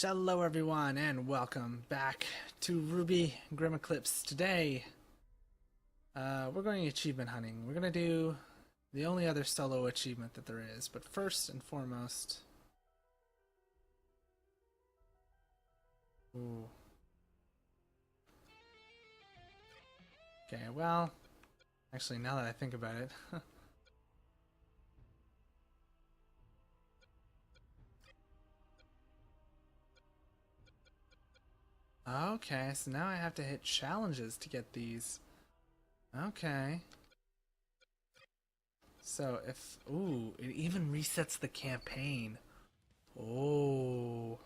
Hello everyone and welcome back to RWBY Grimm Eclipse. Today we're going achievement hunting. We're going to do the only other solo achievement that there is, but first and foremost... Ooh. Okay, well, actually now that I think about it... Okay, so now I have to hit challenges to get these. Okay. So if... Ooh, it even resets the campaign. Oh.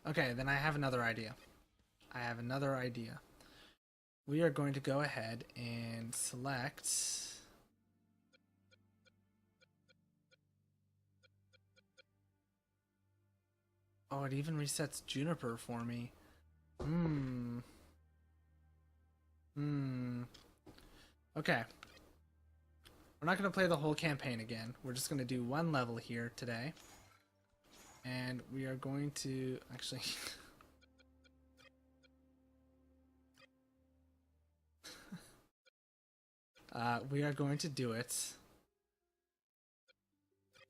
Okay, then I have another idea. We are going to go ahead and select... Oh, it even resets Juniper for me. Okay. We're not going to play the whole campaign again. We're just going to do one level here today. And we are going to... Actually... we are going to do it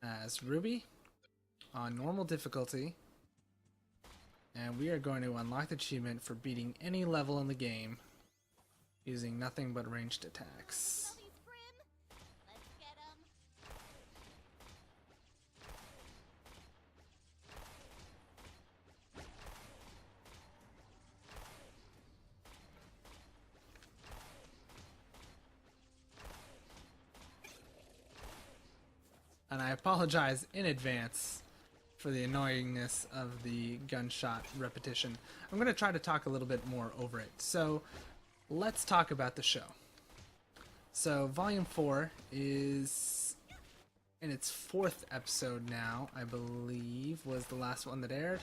as RWBY on normal difficulty. And we are going to unlock the achievement for beating any level in the game using nothing but ranged attacks. And I apologize in advance for the annoyingness of the gunshot repetition. I'm going to try to talk a little bit more over it. So, let's talk about the show. So, Volume 4 is in its 4th episode now, I believe, was the last one that aired.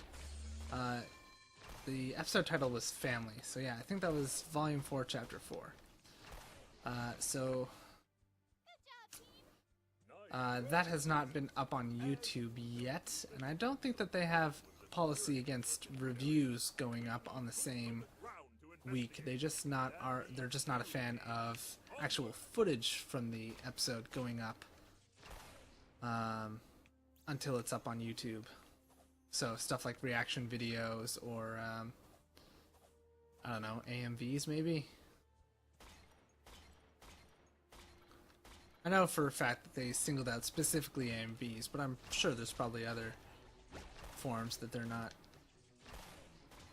The episode title was Family. So yeah, I think that was Volume 4, Chapter 4. That has not been up on YouTube yet, and I don't think that they have a policy against reviews going up on the same week. They're just not a fan of actual footage from the episode going up until it's up on YouTube. So stuff like reaction videos or I don't know, AMVs maybe. I know for a fact that they singled out specifically AMVs, but I'm sure there's probably other forms that they're not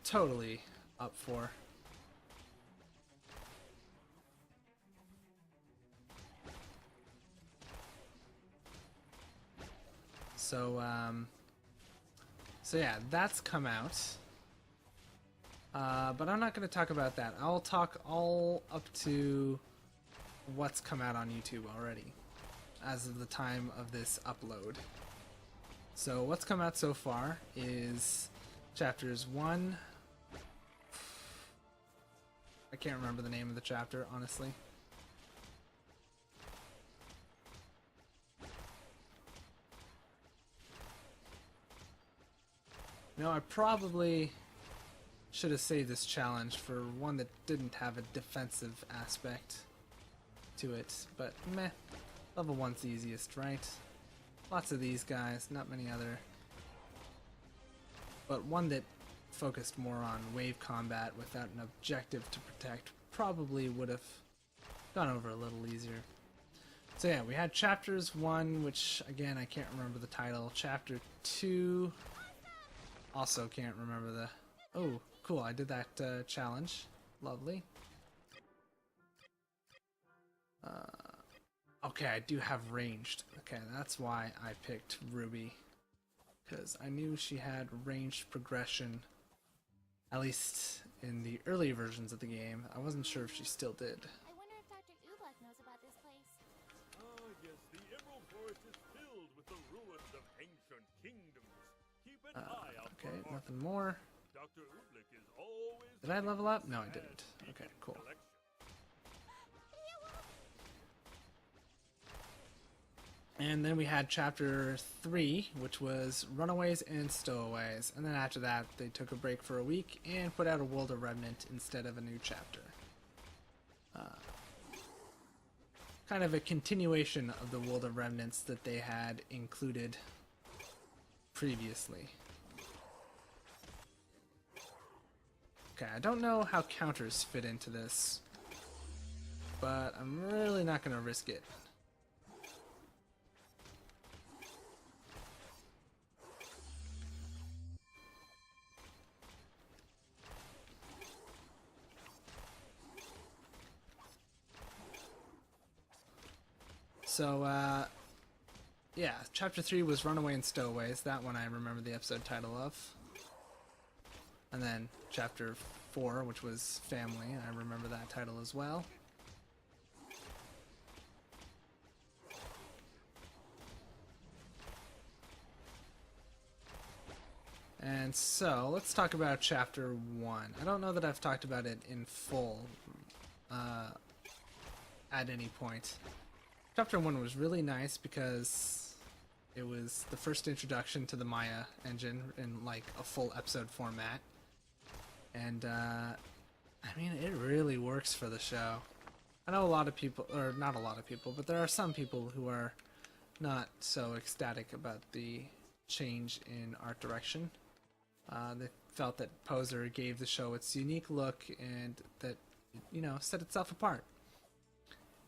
totally up for. So yeah, that's come out. But I'm not going to talk about that. I'll talk all up to what's come out on YouTube already as of the time of this upload. So what's come out so far is chapters 1. I can't remember the name of the chapter, honestly. No, I probably should have saved this challenge for one that didn't have a defensive aspect to it, but meh. Level 1's the easiest, right? Lots of these guys, not many other. But one that focused more on wave combat without an objective to protect probably would have gone over a little easier. So yeah, we had chapters 1, which again I can't remember the title. Chapter 2, also can't remember the... Oh, cool, I did that challenge. Lovely. Okay, I do have ranged. Okay, that's why I picked RWBY. Because I knew she had ranged progression, at least in the early versions of the game. I wasn't sure if she still did. I wonder if Dr. Ubek knows about this place. Ah, yes, the Emerald Forest is filled with the ruins of ancient kingdoms. Keep an eye out Okay, for nothing more. Dr. Ubek is always... Did I level up? No, I didn't. Okay, cool. And then we had chapter 3, which was Runaways and Stowaways. And then after that, they took a break for a week and put out a World of Remnant instead of a new chapter. Kind of a continuation of the World of Remnants that they had included previously. Okay, I don't know how counters fit into this, but I'm really not going to risk it. So, yeah, chapter 3 was Runaway and Stowaways. That one I remember the episode title of. And then chapter 4, which was Family, I remember that title as well. And so, let's talk about chapter 1. I don't know that I've talked about it in full at any point. Chapter 1 was really nice because it was the first introduction to the Maya engine in like a full episode format. And I mean, it really works for the show. I know a lot of people, or not a lot of people, but there are some people who are not so ecstatic about the change in art direction. They felt that Poser gave the show its unique look and that, you know, set itself apart.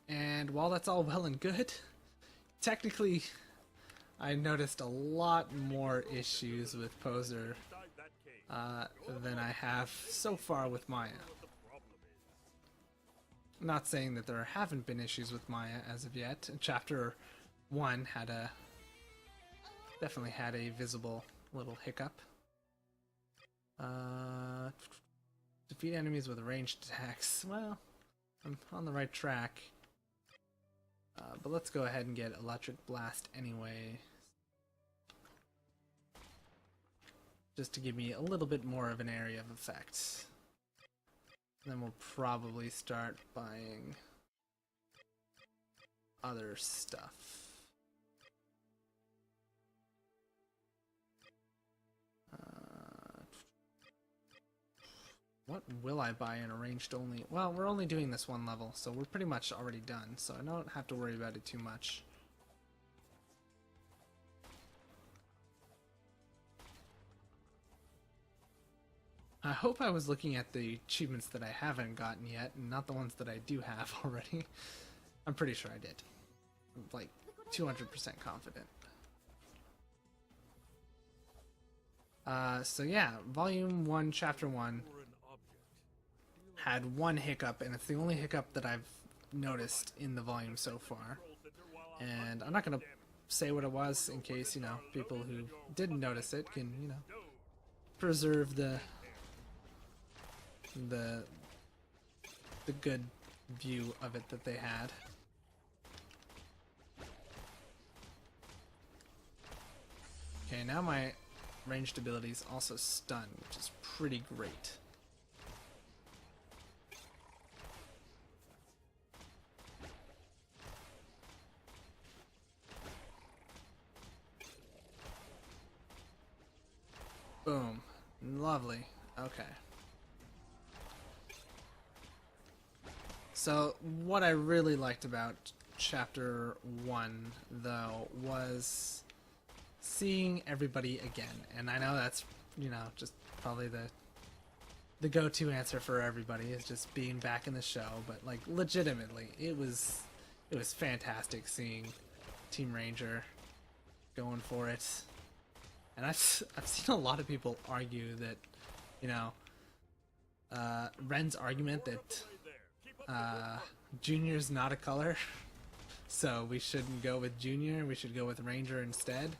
And while that's all well and good, technically I noticed a lot more issues with Poser than I have so far with Maya. I'm not saying that there haven't been issues with Maya as of yet. Chapter 1 definitely had a visible little hiccup. Defeat enemies with ranged attacks. Well, I'm on the right track. But let's go ahead and get Electric Blast anyway. Just to give me a little bit more of an area of effect. And then we'll probably start buying other stuff. What will I buy in a ranged only? Well, we're only doing this one level, so we're pretty much already done, so I don't have to worry about it too much. I hope I was looking at the achievements that I haven't gotten yet, and not the ones that I do have already. I'm pretty sure I did. I'm like 200% confident. So yeah, Volume 1, Chapter 1 had one hiccup, and it's the only hiccup that I've noticed in the volume so far. And I'm not going to say what it was in case, you know, people who didn't notice it can, you know, preserve the good view of it that they had. Okay, now my ranged ability is also stun, which is pretty great. Boom. Lovely. Okay. So, what I really liked about Chapter 1, though, was seeing everybody again. And I know that's, you know, just probably the go-to answer for everybody is just being back in the show, but, like, legitimately, it was fantastic seeing Team Ranger going for it. And I've seen a lot of people argue that, you know, Ren's argument that Junior's not a color, so we shouldn't go with Junior, we should go with Ranger instead,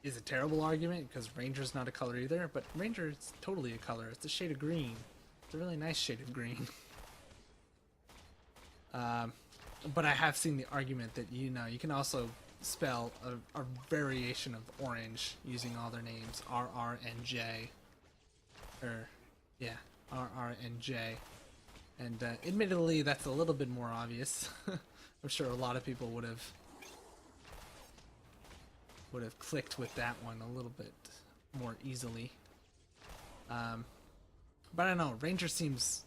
is a terrible argument because Ranger's not a color either, but Ranger is totally a color. It's a shade of green. It's a really nice shade of green. But I have seen the argument that, you know, you can also spell a variation of orange using all their names, RR and J, or yeah, RR and J, and admittedly that's a little bit more obvious I'm sure a lot of people would have clicked with that one a little bit more easily. But I don't know, Ranger seems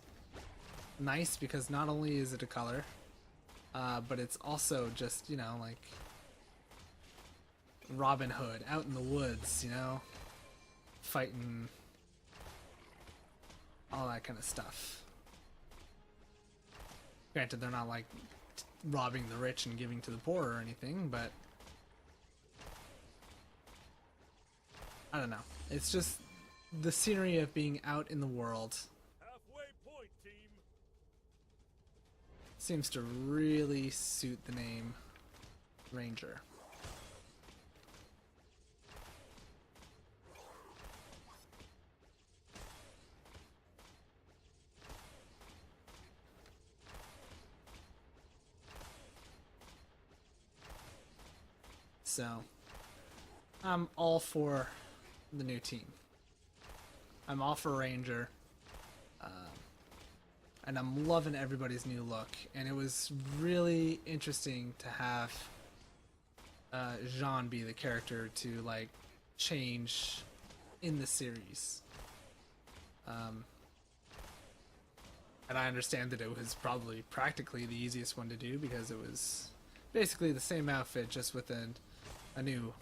nice because not only is it a color, but it's also just, you know, like Robin Hood out in the woods, you know, fighting, all that kind of stuff. Granted, they're not like robbing the rich and giving to the poor or anything, but I don't know. It's just the scenery of being out in the world Halfway point, team. seems to really suit the name Ranger. So, I'm all for the new team. I'm all for Ranger. And I'm loving everybody's new look. And it was really interesting to have Jean be the character to, like, change in the series. And I understand that it was probably practically the easiest one to do because it was basically the same outfit, just with a new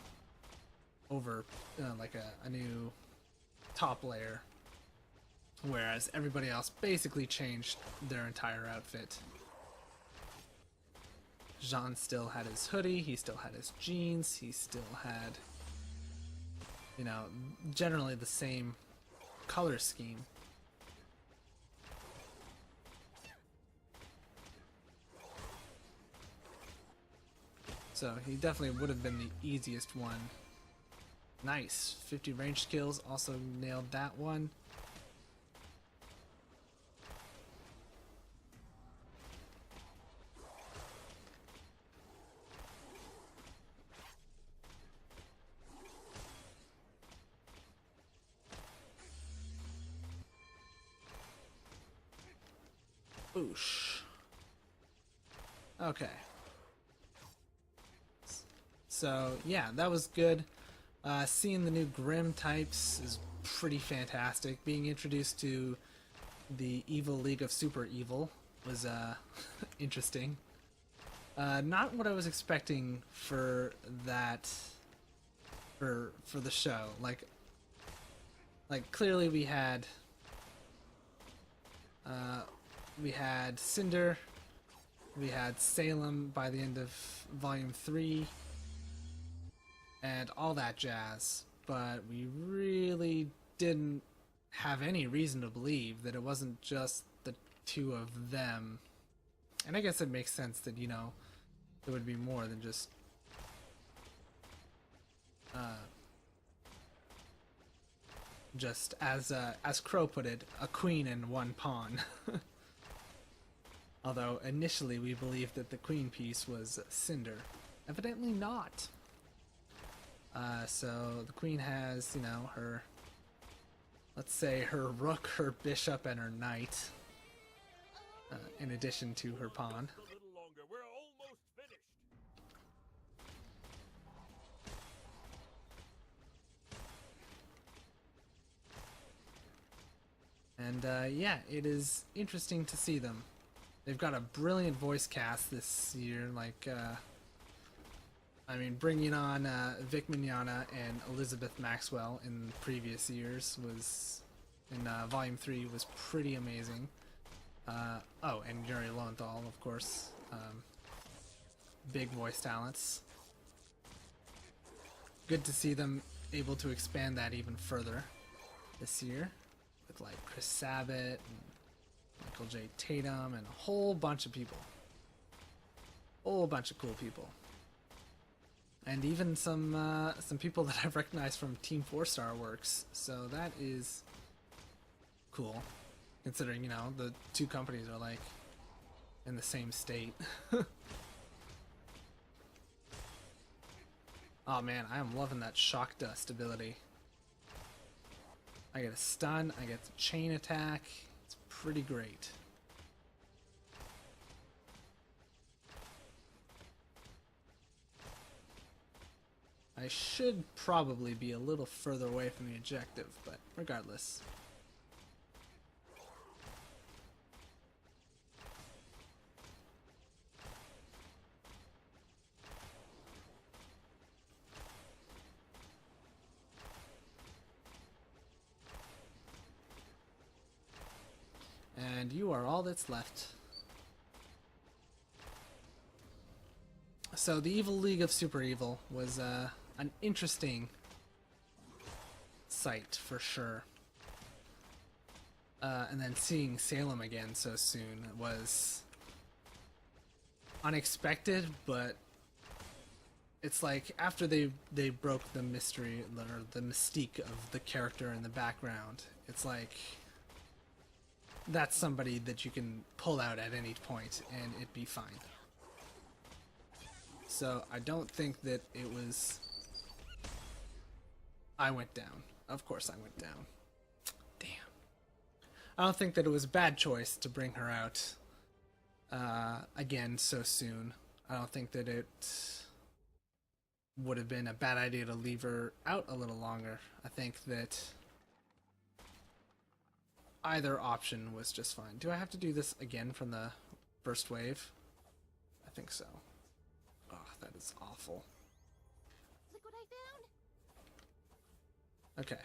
a new top layer, whereas everybody else basically changed their entire outfit. Jean still had his hoodie, he still had his jeans, he still had, you know, generally the same color scheme. So he definitely would have been the easiest one. Nice. 50 range skills, also nailed that one. Boosh. Okay. So yeah, that was good. Seeing the new Grimm types is pretty fantastic. Being introduced to the Evil League of Super Evil was interesting. Not what I was expecting for that, for the show. Like clearly we had Cinder, we had Salem by the end of Volume 3, and all that jazz, but we really didn't have any reason to believe that it wasn't just the two of them. And I guess it makes sense that, you know, there would be more than just as Crow put it, a queen and one pawn. Although initially we believed that the queen piece was Cinder. Evidently not. So the queen has, you know, her, let's say, her rook, her bishop, and her knight, in addition to her pawn. A little longer. We're almost finished. And yeah, it is interesting to see them. They've got a brilliant voice cast this year, like, I mean, bringing on Vic Mignogna and Elizabeth Maxwell in previous years was, in Volume 3, was pretty amazing. Oh, and Yuri Lowenthal, of course. Big voice talents. Good to see them able to expand that even further this year, with like Chris Sabat and Michael J. Tatum and a whole bunch of people. Whole bunch of cool people. And even some people that I've recognized from Team 4-Star Works, so that is cool, considering, you know, the two companies are like in the same state. Oh man, I am loving that shock dust ability. I get a stun, I get the chain attack, it's pretty great. I should probably be a little further away from the objective, but regardless. And you are all that's left. So the Evil League of Super Evil was an interesting sight for sure. And then seeing Salem again so soon was unexpected, but it's like after they broke the mystery or the mystique of the character in the background, it's like that's somebody that you can pull out at any point and it'd be fine. So I don't think that it was... I went down. Of course I went down. Damn. I don't think that it was a bad choice to bring her out again so soon. I don't think that it would have been a bad idea to leave her out a little longer. I think that either option was just fine. Do I have to do this again from the first wave? I think so. Oh, that is awful. Look what I found. Okay.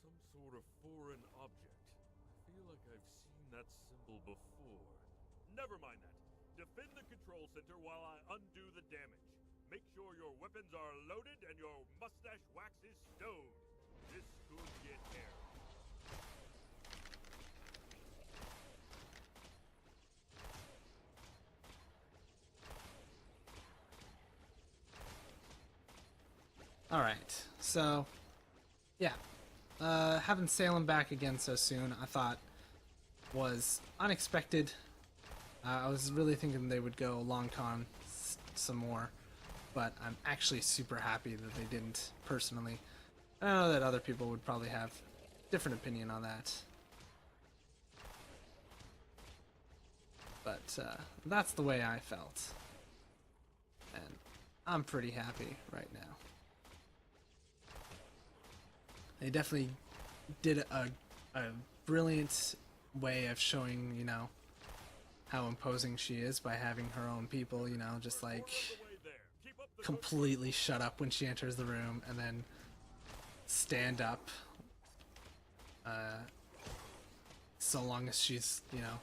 Some sort of foreign object. I feel like I've seen that symbol before. Never mind that. Defend the control center while I undo the damage. Make sure your weapons are loaded and your mustache wax is stowed. This could get hairy. Alright, so, yeah. Having Salem back again so soon, I thought was unexpected. I was really thinking they would go long con some more, but I'm actually super happy that they didn't, personally. I know that other people would probably have different opinion on that. But that's the way I felt. And I'm pretty happy right now. They definitely did a brilliant way of showing, you know, how imposing she is by having her own people, you know, just like completely shut up when she enters the room and then stand up so long as she's, you know,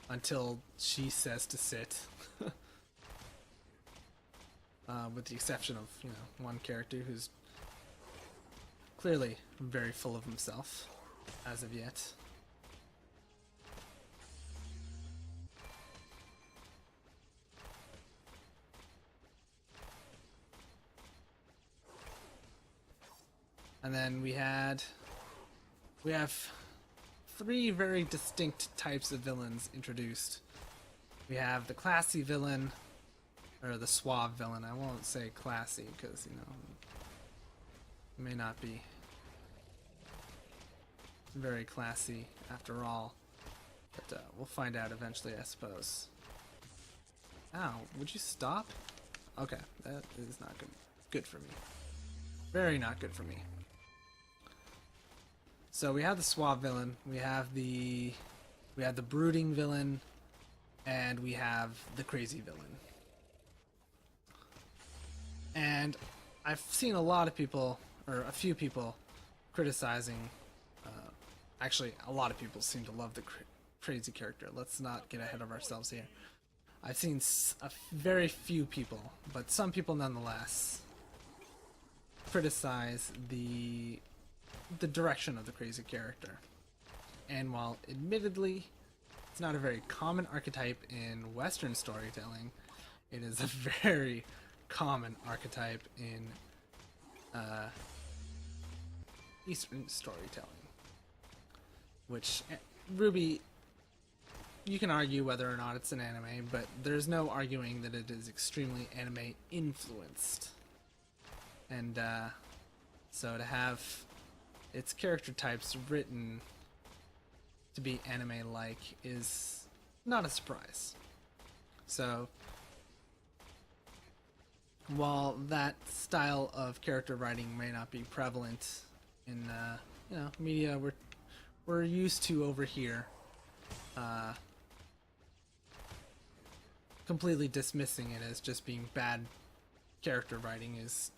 until she says to sit. With the exception of, you know, one character who's clearly very full of himself as of yet. And then we have three very distinct types of villains introduced. We have the classy villain, or the suave villain. I won't say classy because, you know, it may not be very classy after all. But we'll find out eventually, I suppose. Ow, would you stop? Okay, that is not good for me. Very not good for me. So we have the suave villain, we have the brooding villain, and we have the crazy villain. And I've seen a lot of people, or a few people, criticizing. Actually, a lot of people seem to love the crazy character. Let's not get ahead of ourselves here. I've seen very few people, but some people nonetheless, criticize the direction of the crazy character. And while admittedly it's not a very common archetype in Western storytelling, it is a very common archetype in Eastern storytelling. Which, RWBY, you can argue whether or not it's an anime, but there's no arguing that it is extremely anime influenced. And so to have its character types written to be anime-like is not a surprise. So while that style of character writing may not be prevalent in media we're used to over here, completely dismissing it as just being bad character writing is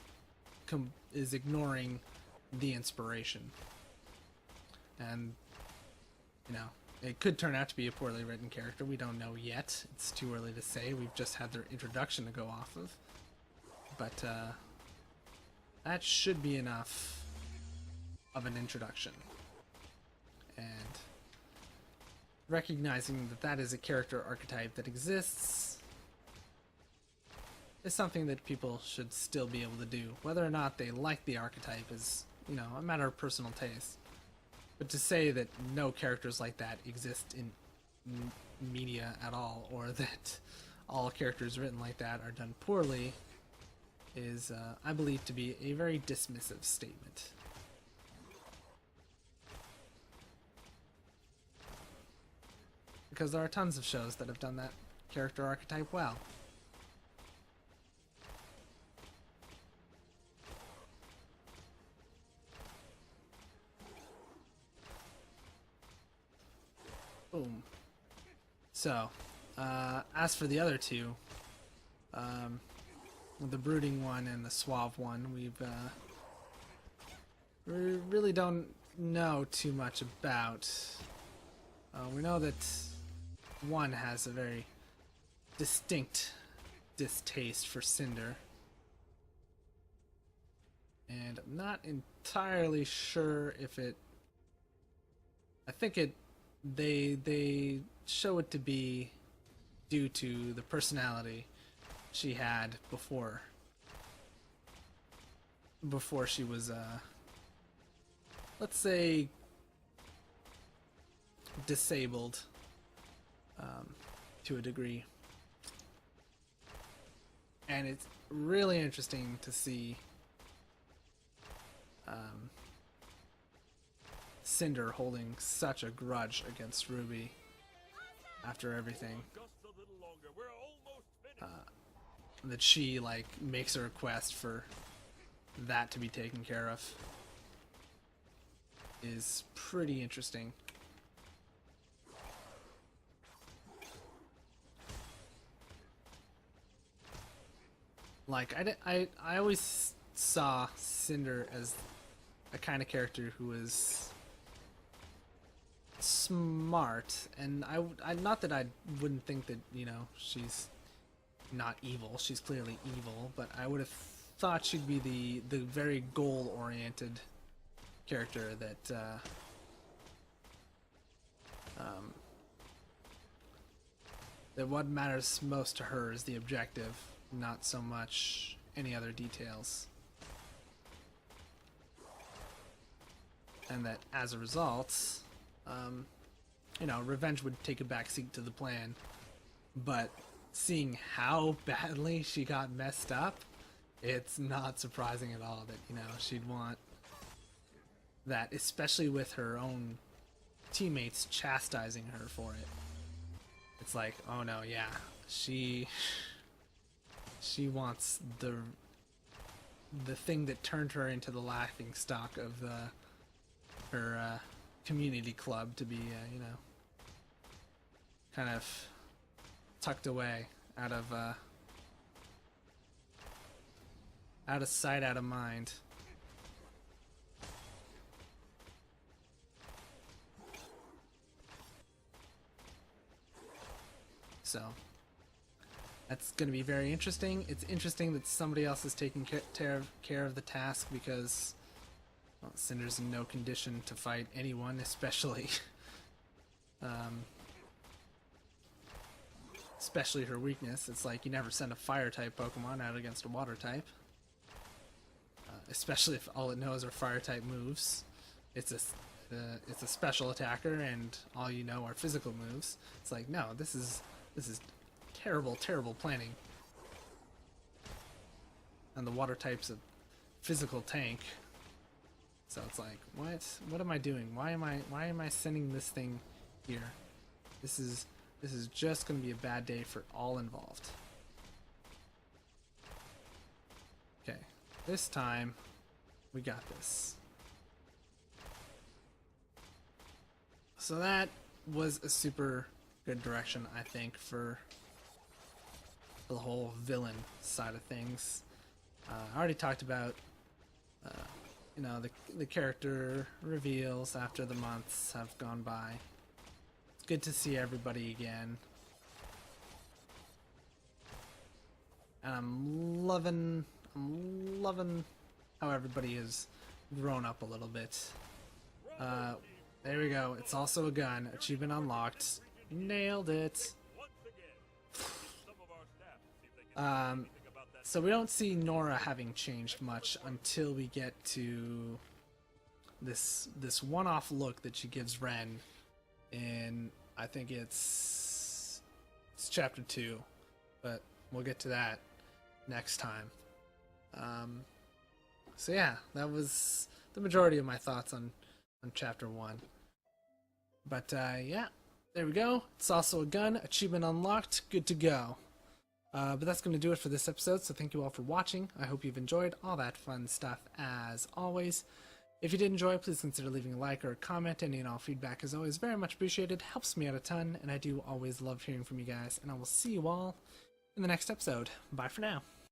ignoring the inspiration. And it could turn out to be a poorly written character. We don't know yet. It's too early to say. We've just had their introduction to go off of. But that should be enough of an introduction. And recognizing that that is a character archetype that exists is something that people should still be able to do. Whether or not they like the archetype is, a matter of personal taste. But to say that no characters like that exist in media at all, or that all characters written like that are done poorly, is, I believe, to be a very dismissive statement. Because there are tons of shows that have done that character archetype well. Boom. So, as for the other two, the brooding one and the suave one, we really don't know too much about. We know that one has a very distinct distaste for Cinder, and I'm not entirely sure if it. I think they show it to be due to the personality she had before she was let's say disabled to a degree. And it's really interesting to see Cinder holding such a grudge against RWBY after everything. That she makes a request for that to be taken care of is pretty interesting. I always saw Cinder as a kind of character who was smart, and I not that I wouldn't think that she's not evil. She's clearly evil, but I would have thought she'd be the very goal-oriented character that that what matters most to her is the objective, not so much any other details. And that as a result, revenge would take a backseat to the plan. But seeing how badly she got messed up, it's not surprising at all that, she'd want that, especially with her own teammates chastising her for it. It's like, oh no, yeah, she wants the thing that turned her into the laughing stock of her community club to be, kind of tucked away, out of sight, out of mind. So that's going to be very interesting. It's interesting that somebody else is taking care of the task, because Cinder's in no condition to fight anyone, especially especially her weakness. It's like you never send a fire type Pokemon out against a water type, especially if all it knows are fire type moves. It's a special attacker, and all you know are physical moves. It's like, no, this is terrible planning. And the water type's a physical tank. So it's like, what am I doing? Why am I sending this thing here? This is just going to be a bad day for all involved. this time, we got this. So that was a super good direction, I think, for the whole villain side of things. I already talked about, you know, the character reveals after the months have gone by. It's good to see everybody again. And I'm loving how everybody has grown up a little bit. There we go. It's also a gun. Achievement unlocked. Nailed it. So we don't see Nora having changed much until we get to this one-off look that she gives Ren in, I think it's chapter 2, but we'll get to that next time. So yeah, that was the majority of my thoughts on chapter 1. But yeah, there we go. It's also a gun. Achievement unlocked. Good to go. But that's going to do it for this episode, so thank you all for watching. I hope you've enjoyed all that fun stuff as always. If you did enjoy, please consider leaving a like or a comment. Any and all feedback is always very much appreciated. Helps me out a ton, and I do always love hearing from you guys. And I will see you all in the next episode. Bye for now.